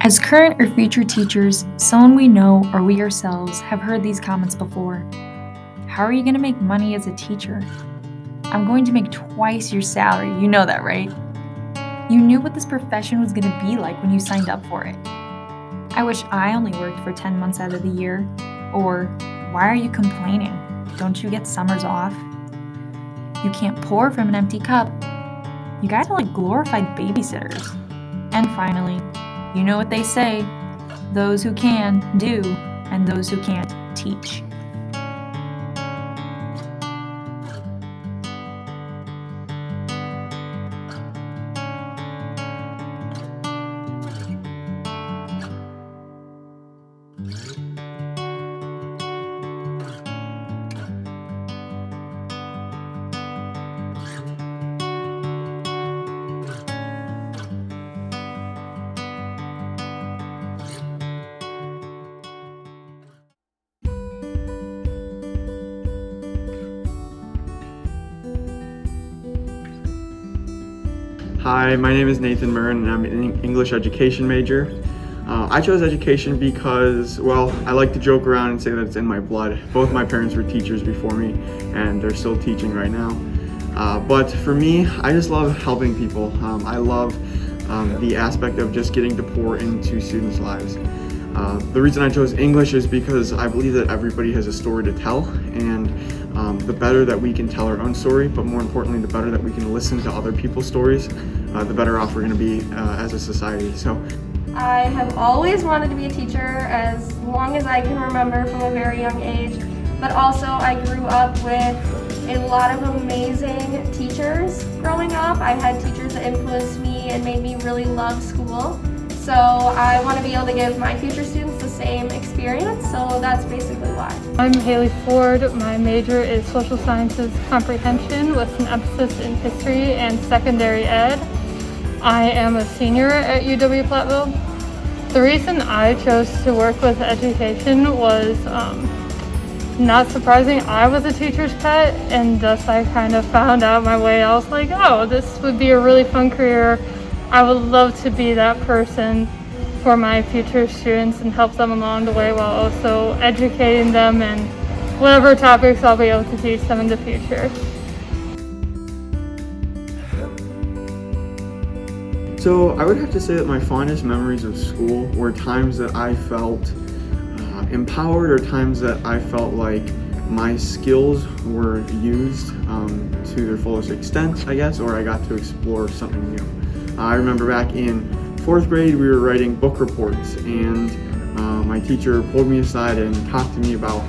As current or future teachers, someone we know or we ourselves have heard these comments before. How are you going to make money as a teacher? I'm going to make twice your salary. You know that, right? You knew what this profession was going to be like when you signed up for it. I wish I only worked for 10 months out of the year. Or, why are you complaining? Don't you get summers off? You can't pour from an empty cup. You guys are like glorified babysitters. And finally, you know what they say, those who can do, and those who can't teach. Hi, my name is Nathan Murren and I'm an English education major. I chose education because, well, I like to joke around and say that it's in my blood. Both my parents were teachers before me and they're still teaching right now. But for me, I just love helping people. I love the aspect of just getting to pour into students' lives. The reason I chose English is because I believe that everybody has a story to tell, and the better that we can tell our own story, but more importantly, the better that we can listen to other people's stories, the better off we're going to be as a society. So, I have always wanted to be a teacher as long as I can remember from a very young age, but also I grew up with a lot of amazing teachers growing up. I had teachers that influenced me and made me really love school. So I want to be able to give my future students the same experience, so that's basically why. I'm Haley Ford. My major is Social Sciences Comprehension with an emphasis in history and secondary ed. I am a senior at UW-Platteville. The reason I chose to work with education was not surprising. I was a teacher's pet, and thus I kind of found out my way. I was like, oh, this would be a really fun career. I would love to be that person for my future students and help them along the way while also educating them and whatever topics I'll be able to teach them in the future. So I would have to say that my fondest memories of school were times that I felt empowered, or times that I felt like my skills were used to their fullest extent, I guess, or I got to explore something new. I remember back in 4th grade we were writing book reports, and my teacher pulled me aside and talked to me about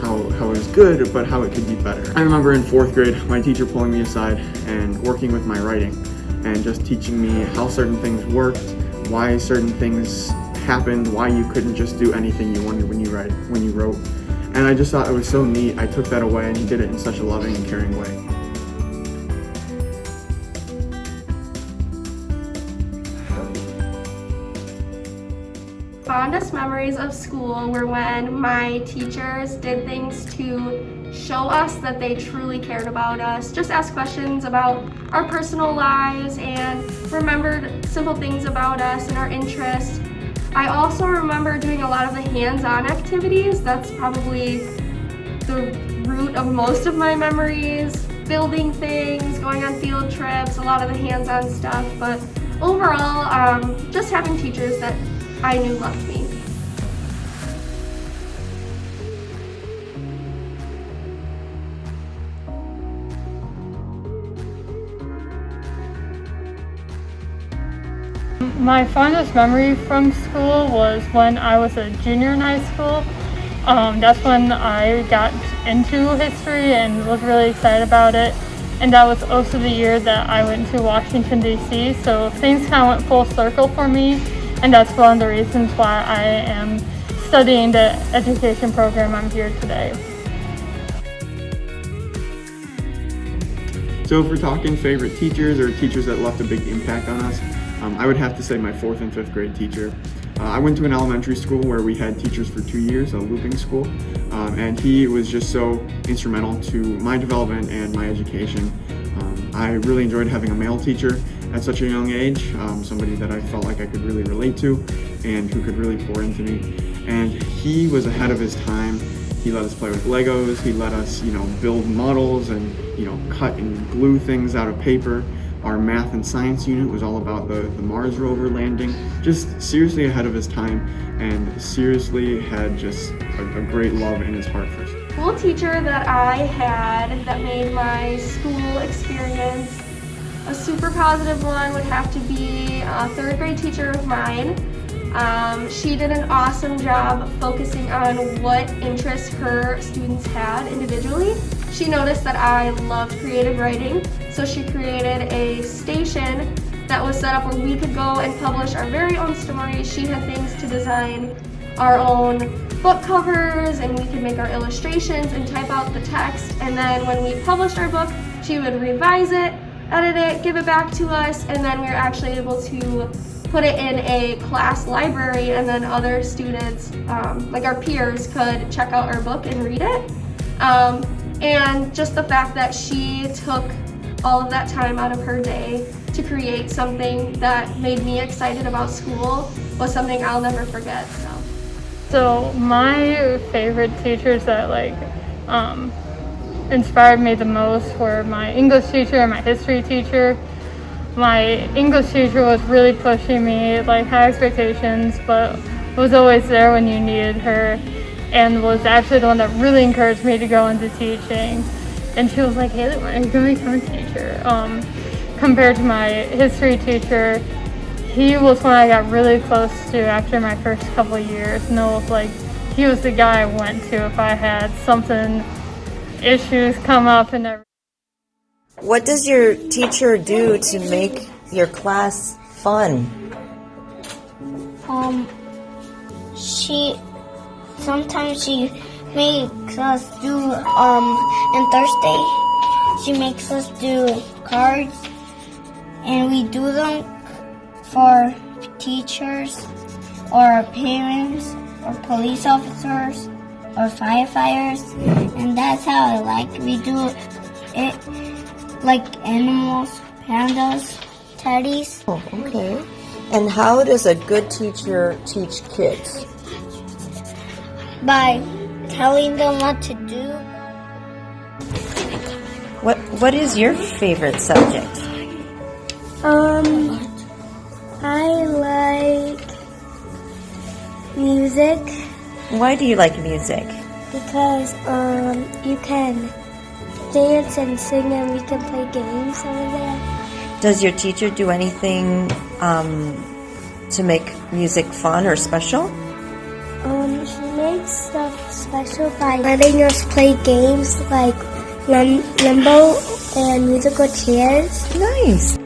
how it was good, but how it could be better. I remember in 4th grade my teacher pulling me aside and working with my writing and just teaching me how certain things worked, why certain things happened, why you couldn't just do anything you wanted when you wrote. And I just thought it was so neat. I took that away, and he did it in such a loving and caring way. Fondest memories of school were when my teachers did things to show us that they truly cared about us, just asked questions about our personal lives and remembered simple things about us and our interests. I also remember doing a lot of the hands-on activities. That's probably the root of most of my memories, building things, going on field trips, a lot of the hands-on stuff, but overall, just having teachers that I knew loved me. My fondest memory from school was when I was a junior in high school. That's when I got into history and was really excited about it. And that was also the year that I went to Washington, D.C. So things kind of went full circle for me. And that's one of the reasons why I am studying the education program I'm here today. So if we're talking favorite teachers or teachers that left a big impact on us, I would have to say my 4th and 5th grade teacher. I went to an elementary school where we had teachers for 2 years, a looping school, and he was just so instrumental to my development and my education. I really enjoyed having a male teacher, at such a young age, somebody that I felt like I could really relate to and who could really pour into me. And he was ahead of his time. He let us play with Legos, he let us, build models and, cut and glue things out of paper. Our math and science unit was all about the Mars rover landing. Just seriously ahead of his time, and seriously had just a great love in his heart for school. School teacher that I had that made my school experience a super positive one would have to be a third grade teacher of mine. She did an awesome job focusing on what interests her students had individually. She noticed that I loved creative writing, so she created a station that was set up where we could go and publish our very own stories. She had things to design our own book covers, and we could make our illustrations and type out the text. And then when we published our book, she would revise it, edit it, give it back to us, and then we were actually able to put it in a class library, and then other students, like our peers, could check out our book and read it. And just the fact that she took all of that time out of her day to create something that made me excited about school was something I'll never forget. So my favorite teachers that inspired me the most were my English teacher and my history teacher. My English teacher was really pushing me, high expectations, but was always there when you needed her, and was actually the one that really encouraged me to go into teaching. And she was like, "Hey, when are you going to become a teacher?" Compared to my history teacher, he was one I got really close to after my first couple of years. And it was he was the guy I went to if I had issues come up and everything. What does your teacher do to make your class fun? Sometimes she makes us do, on Thursday, she makes us do cards, and we do them for teachers, or parents, or police officers, or firefighters, and that's how I like. We do it like animals, pandas, teddies. Oh, okay. And how does a good teacher teach kids? By telling them what to do. What is your favorite subject? I like music Why do you like music? because you can dance and sing, and we can play games over there. Does your teacher do anything to make music fun or special? She makes stuff special by letting us play games like limbo and musical chairs. Nice.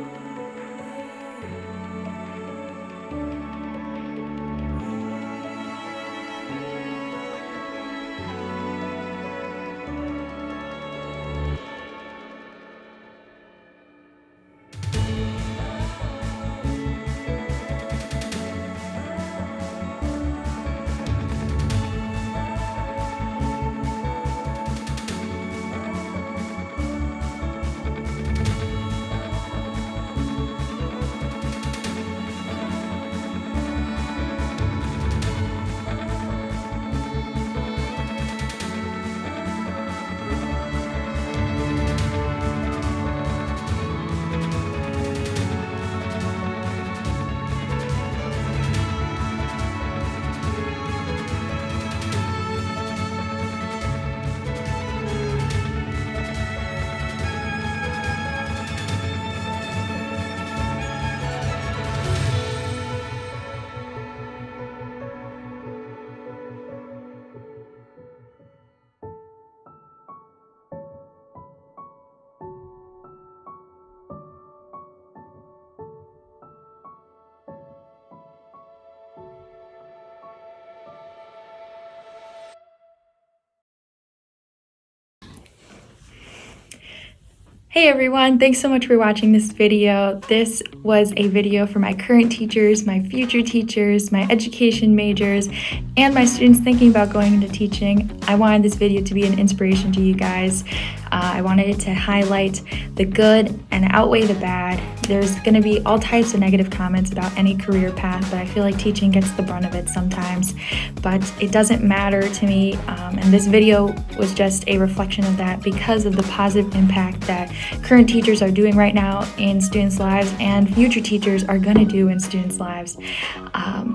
Hey everyone, thanks so much for watching this video. This was a video for my current teachers, my future teachers, my education majors, and my students thinking about going into teaching. I wanted this video to be an inspiration to you guys. I wanted it to highlight the good and outweigh the bad. There's going to be all types of negative comments about any career path, but I feel like teaching gets the brunt of it sometimes. But it doesn't matter to me, and this video was just a reflection of that because of the positive impact that current teachers are doing right now in students' lives and future teachers are going to do in students' lives.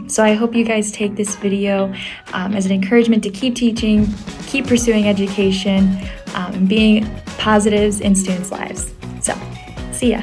So I hope you guys take this video as an encouragement to keep teaching, keep pursuing education, and being positives in students' lives. So, see ya.